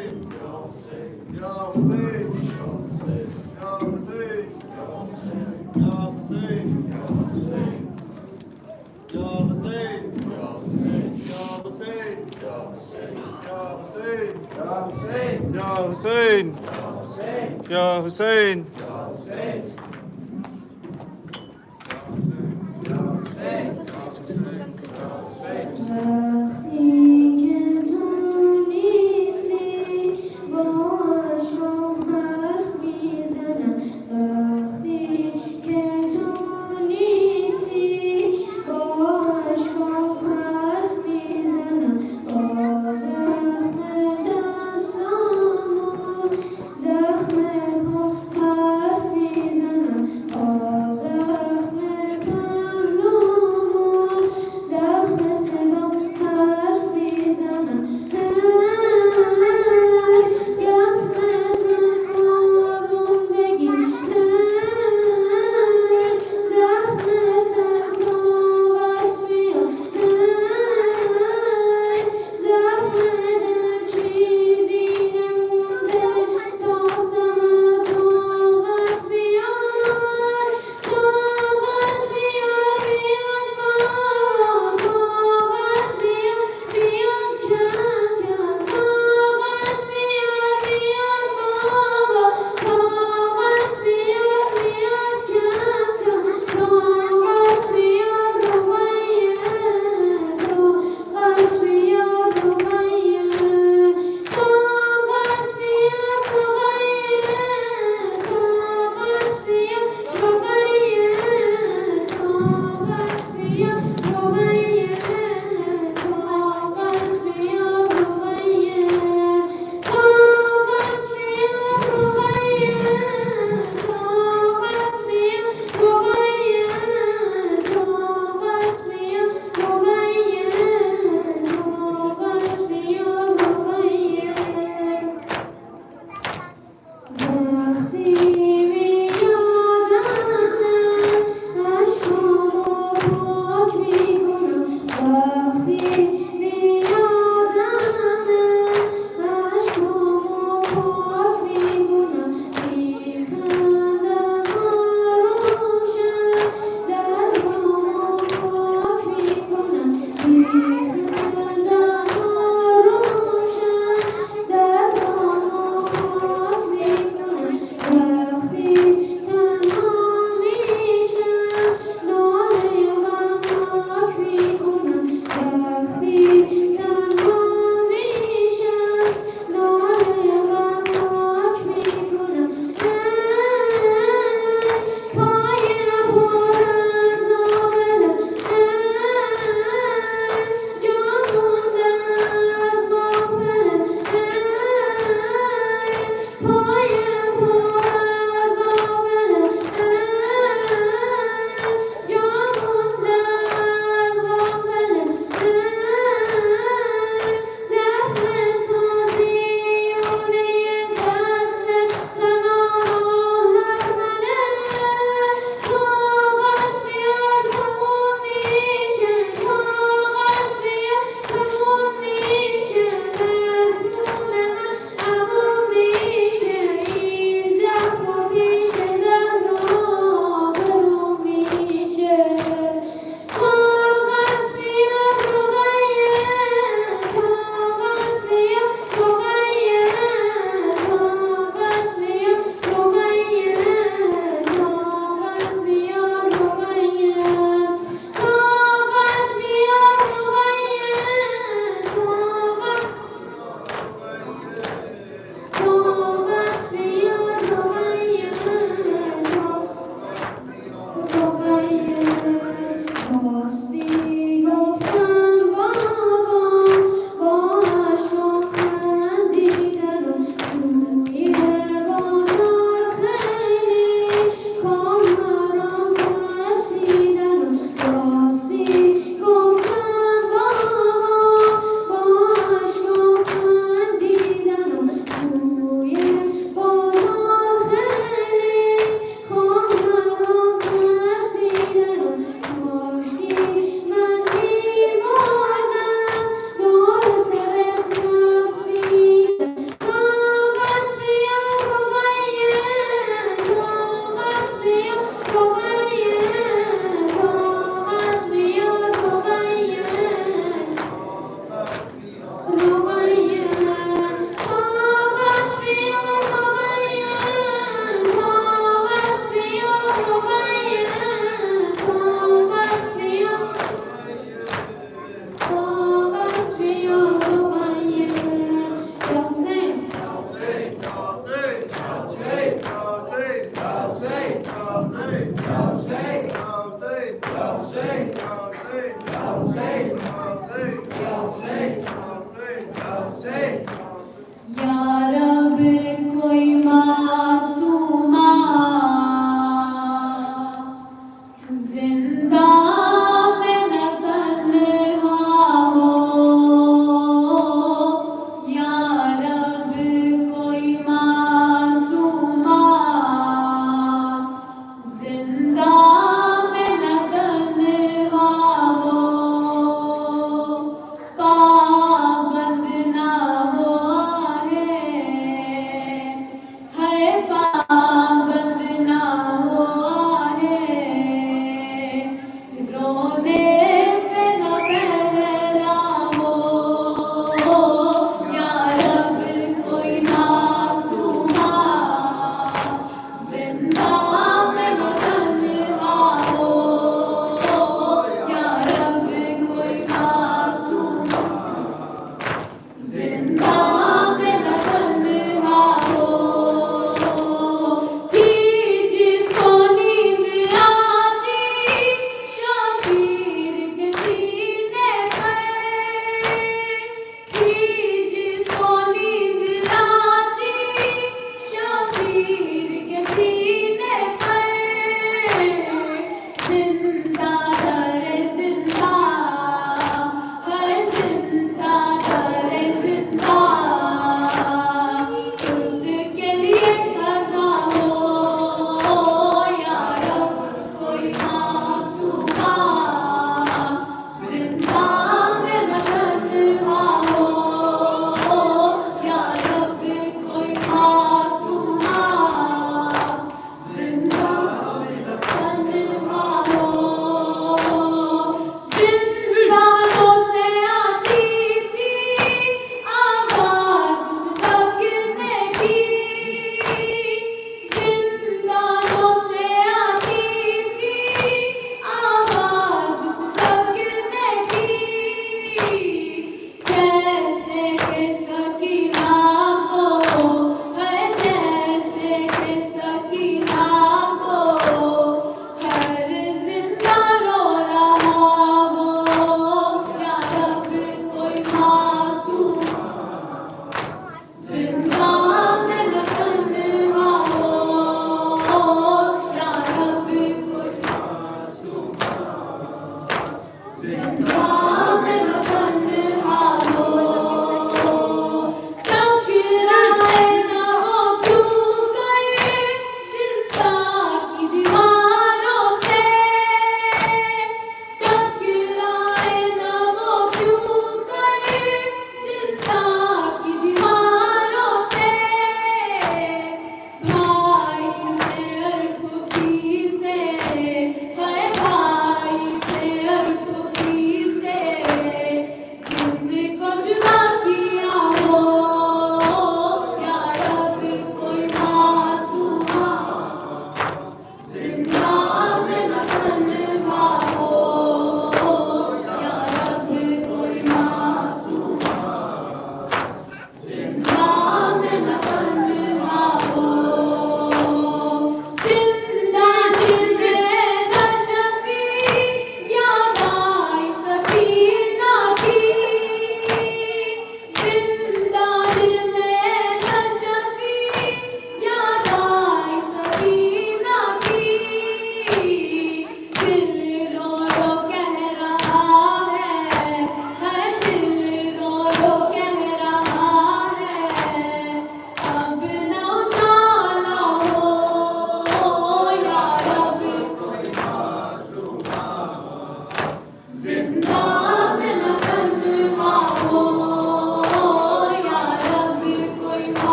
Speaker 1: Hussein. Ya Hussein. Ya Hussein. Ya Hussein. Ya Hussein. Ya Hussein. Ya Hussein.
Speaker 2: Oh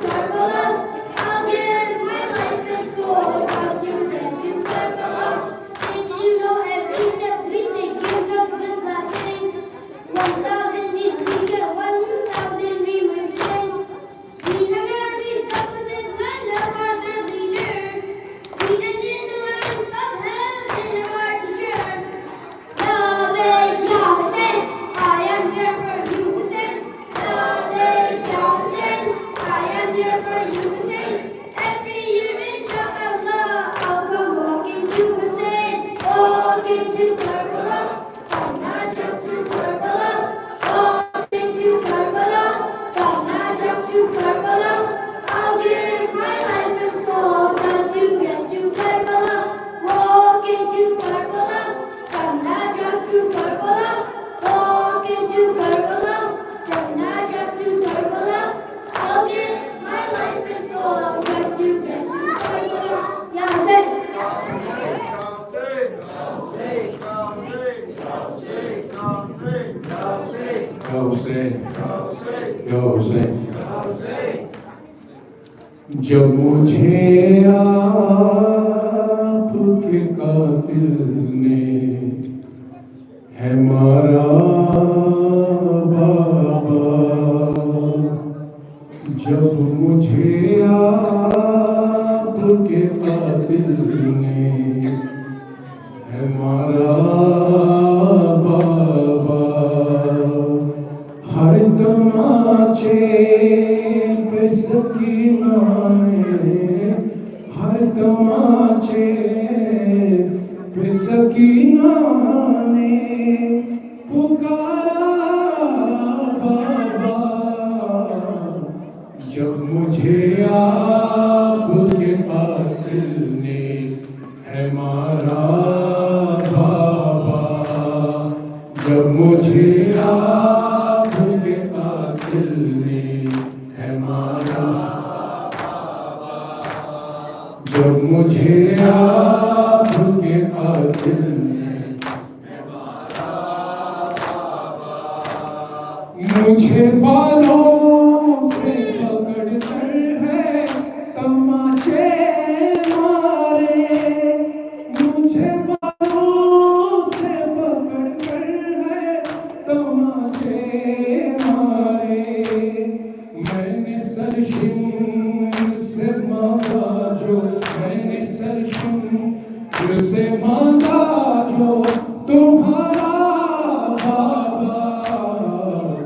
Speaker 2: Karbala. I'll give my life and soul just to get to Karbala. Did you know every step we take gives us the blessings? 1,000 days we get 1,000 removed sins. We have heard these opposite land of our third leader. We end in the land of heaven, our teacher. Labbaik ya Hussein, I am here for you, Hussein. Labbaik ya Hussein, I am here for you, Hussein. Every year, inshallah, I'll come walking to Hussein, walking to Karbala, from Najaf to Karbala, walking to Karbala, from Najaf to Karbala. I'll give my life and soul just to get to Karbala, walking to Karbala, from Najaf to Karbala, walking to Karbala, from Najaf to Karbala. I'll give my life and soul just to get to Karbala. Ya Hussein.
Speaker 3: जब मुझे आपके कातिल ने है मारा बाबा, जब मुझे आपके कातिल ने है मारा बाबा, हर तमाचे पे सकीना ने, हर तमाचे पे सकीना ने पुकारा बाबा, जब मुझे आपके कातिल ने है मारा बाबा, जब मुझे आपके कातिल ने है मारा बाबा, जब मुझे आपके कातिल ने है मारा बाबा, मुझे बालों से पकड़ कर है तमाचे मारे, मुझे बालों से पकड़ कर है तमाचे मारे, मैंने सरशिंग से मांगा जो, मैंने सरशिंग से मांगा जो तुम्हारा बाबा,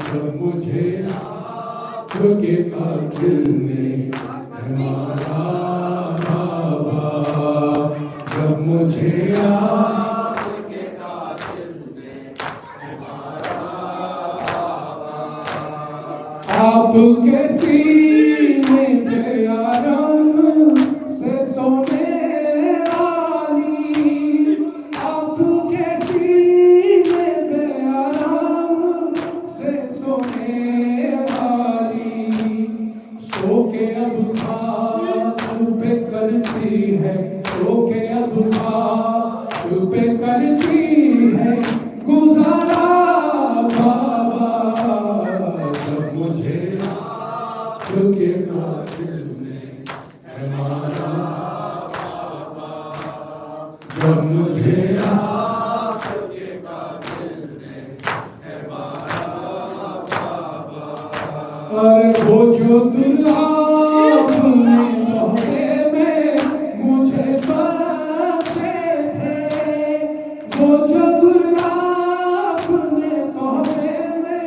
Speaker 3: जब मुझे आपके कातिल ने है मारा बाबा, जब मुझे आपके कातिल ने है मारा बाबा, आपके सीने पे रंग से सोने वाली, आपके सीने पे रंग से सोने वाली, सो के अब खाक पे करती है, सो के अब खाक पे करती है गुजारा बाबा, जब मुझे आपके कातिल ने है मारा बाबा, जब मुझे आपके कातिल ने है मारा बाबा, अरे वो जो दुर्गा आपने दोहरे में मुझे बख्शे थे, वो जो दुर्गा आपने दोहरे में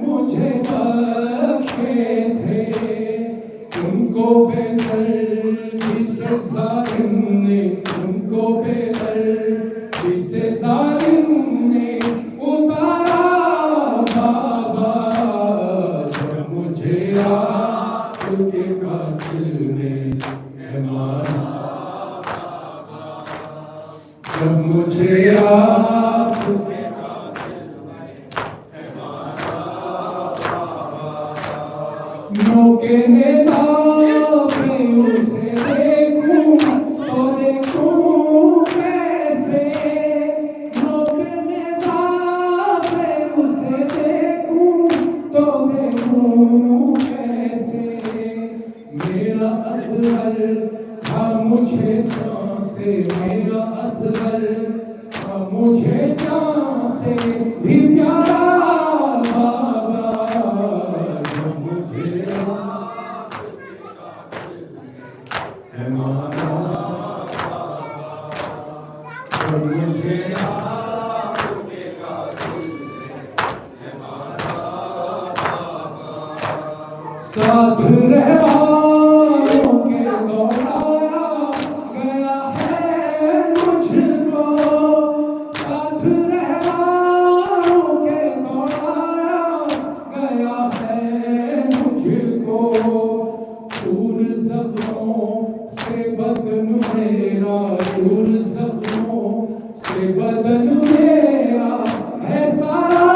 Speaker 3: मुझे बख्शे थे, उनको बेदर्दी से जालिम ने, उनको बेदर्दी से जालिम ने उतारा बाबा, जब मुझे आपके कातिल ने है मारा बाबा, जब मुझे आपके कातिल ने है मारा बाबा, नौके नेज़ा पे उसे देखूं तो देखूं कैसे, नौके नेज़ा पे उसे देखूं तो देखूं कैसे, मेरा असगर था मुझे जान से, मेरा असगर था मुझे जान से भी प्यारा बाबा, जब मुझे है मारा, जब मुझे साथ रहवारों के दौड़ाया गया है मुझको, साथ रहवारों के दौड़ाया गया है मुझको, चूर जख्मों से बदन मेरा, चूर जख्मों से बदन मेरा है सारा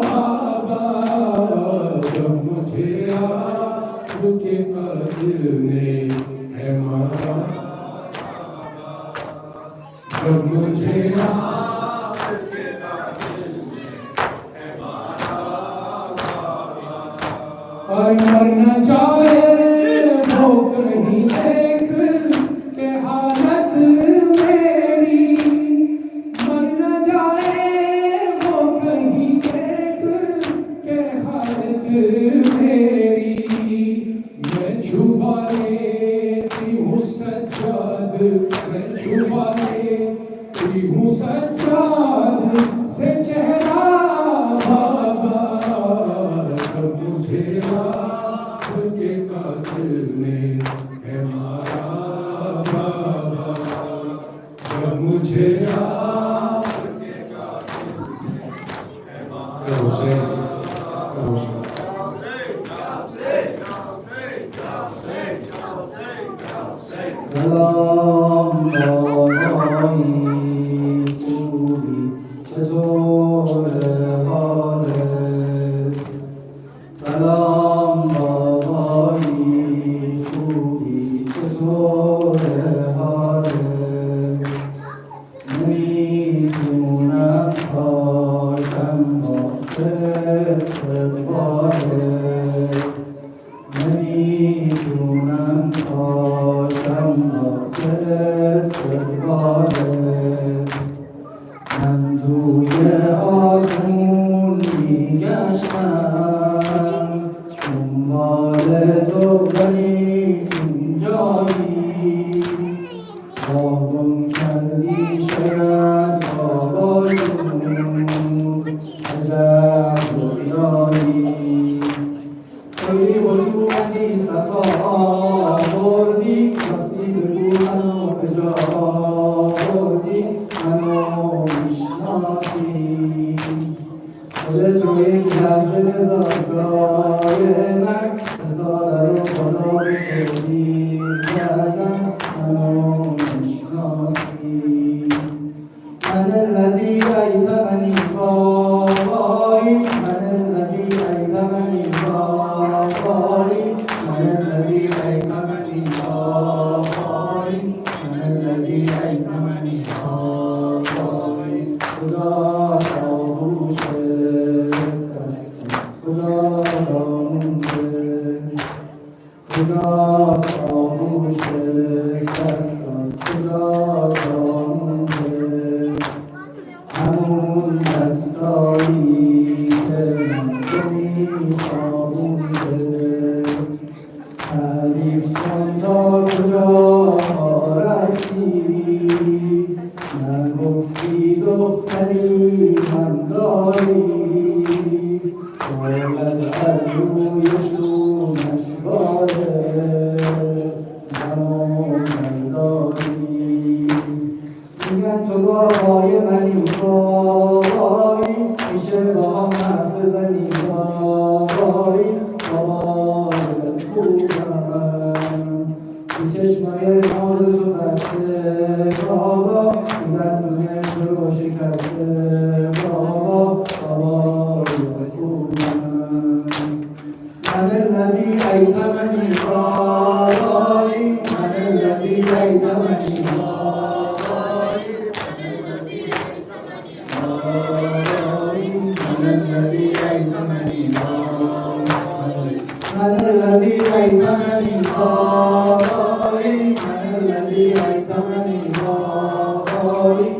Speaker 3: बाबा, जब मुझे आपके कातिल ने है मारा, जब मुझे आपके कातिल ने है मारा, और मर न जाए वो कहीं देख के हालत मेरी, मर न जाए वो कहीं देख के हालत मेरी, मैं छुपा लेती हूँ सज्जाद, मैं छुपा लेती हूँ सज्जाद से चेहरा बाबा, जब मुझे आपके कातिल ने है मारा बाबा, जब मुझे आपके कातिल ने है मारा।
Speaker 4: سلام بابایی خوبی چطور حالت، سلام بابایی خوبی چطور حالت، نمیتونم پاشم واسه استقبالت، نمیتونم پاشم واسه استقبالت، من توی آسمون میگشتم دنبال تو ولی اینجایی، باهم کردی شاید باباشون، عجب رویایی، خیلی خوش اومدی صفا آوردی، راستی بگو منو به جا آوردی، منو میشناسی، خودت رو یک لحظه بذار جای من، 3 ساله رو خدا به تقدیر کردم، منو میشناسی، من الذی ایتمنی بابایی، من الذی ایتمنی بابایی، من الذی ایتمنی بابایی، من الذی ایتمنی بابایی، کجاست آغوش دستم، کجا جا مونده، کجاست آغوش دستم، کجا جا مونده، همون دستایی که من تو میخوابونده، تعریف کن تا کجا رفتی، نگفتی دختری هم داری، باید از روی شونش باده زمان داری، میگن تو بابای منی بابایی، میشه با هم حرف بزنی بابایی، بابای خوبم، تو چشمای ناز تو بسته بابا، تو دندون تو رو شکسته بابا، بابای خوبم، من الذی ایتمنی بابایی، من الذی ایتمنی بابایی، من الذي أيتمني أيتمني ضاري من الذي أيتمني ضاري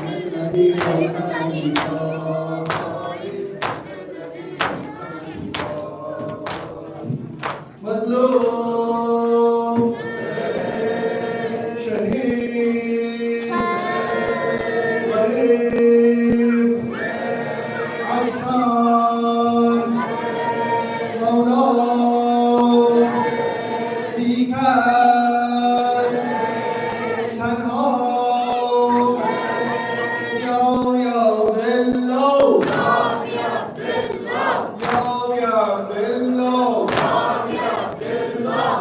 Speaker 4: من الذي أيتمني ضاري مظلوم شهيد غريب عطشان مولاه بیکس تنها یا بالله یا بالله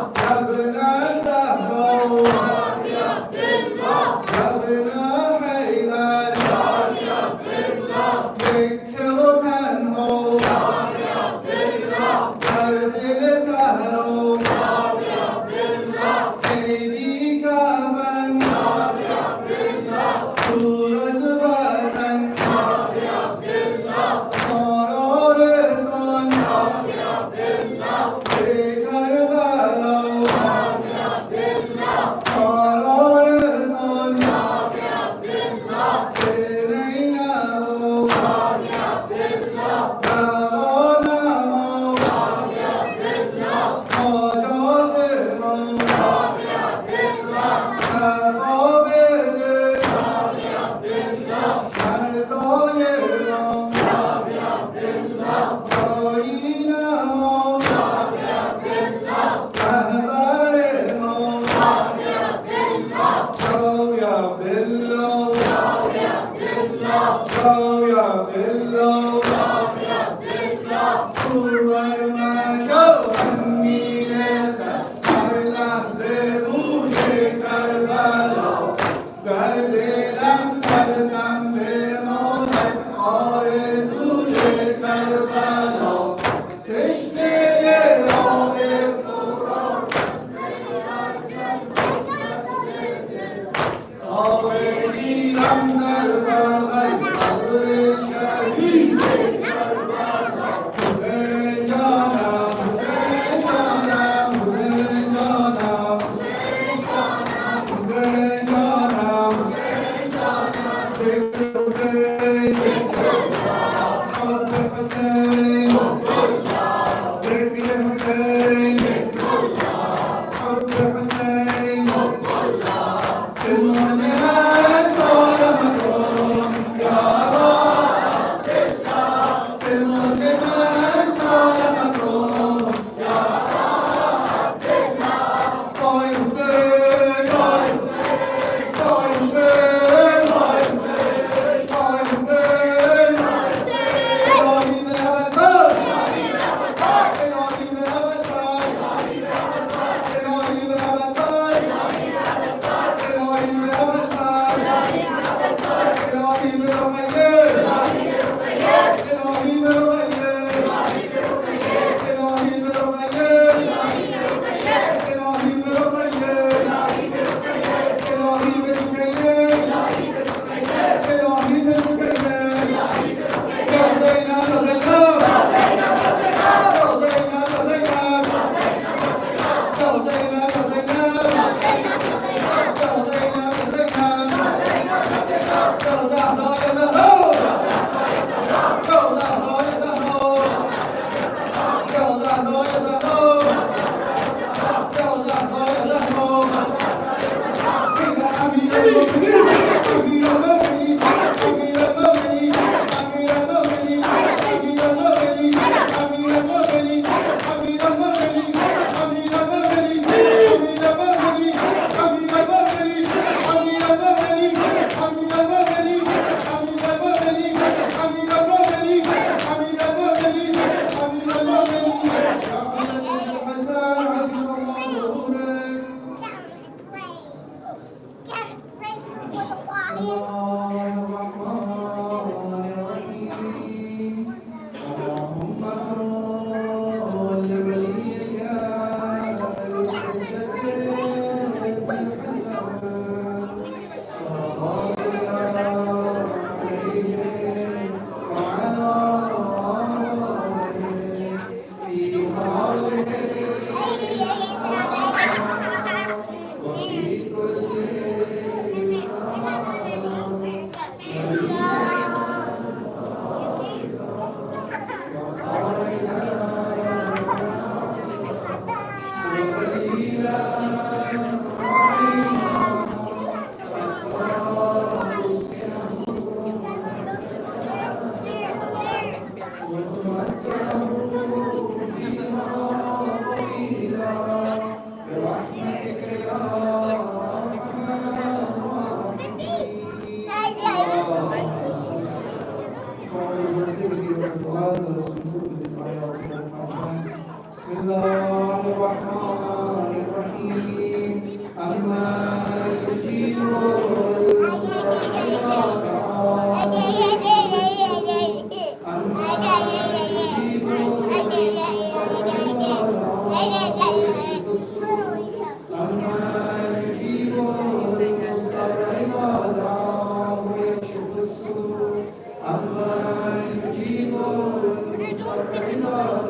Speaker 4: بیداد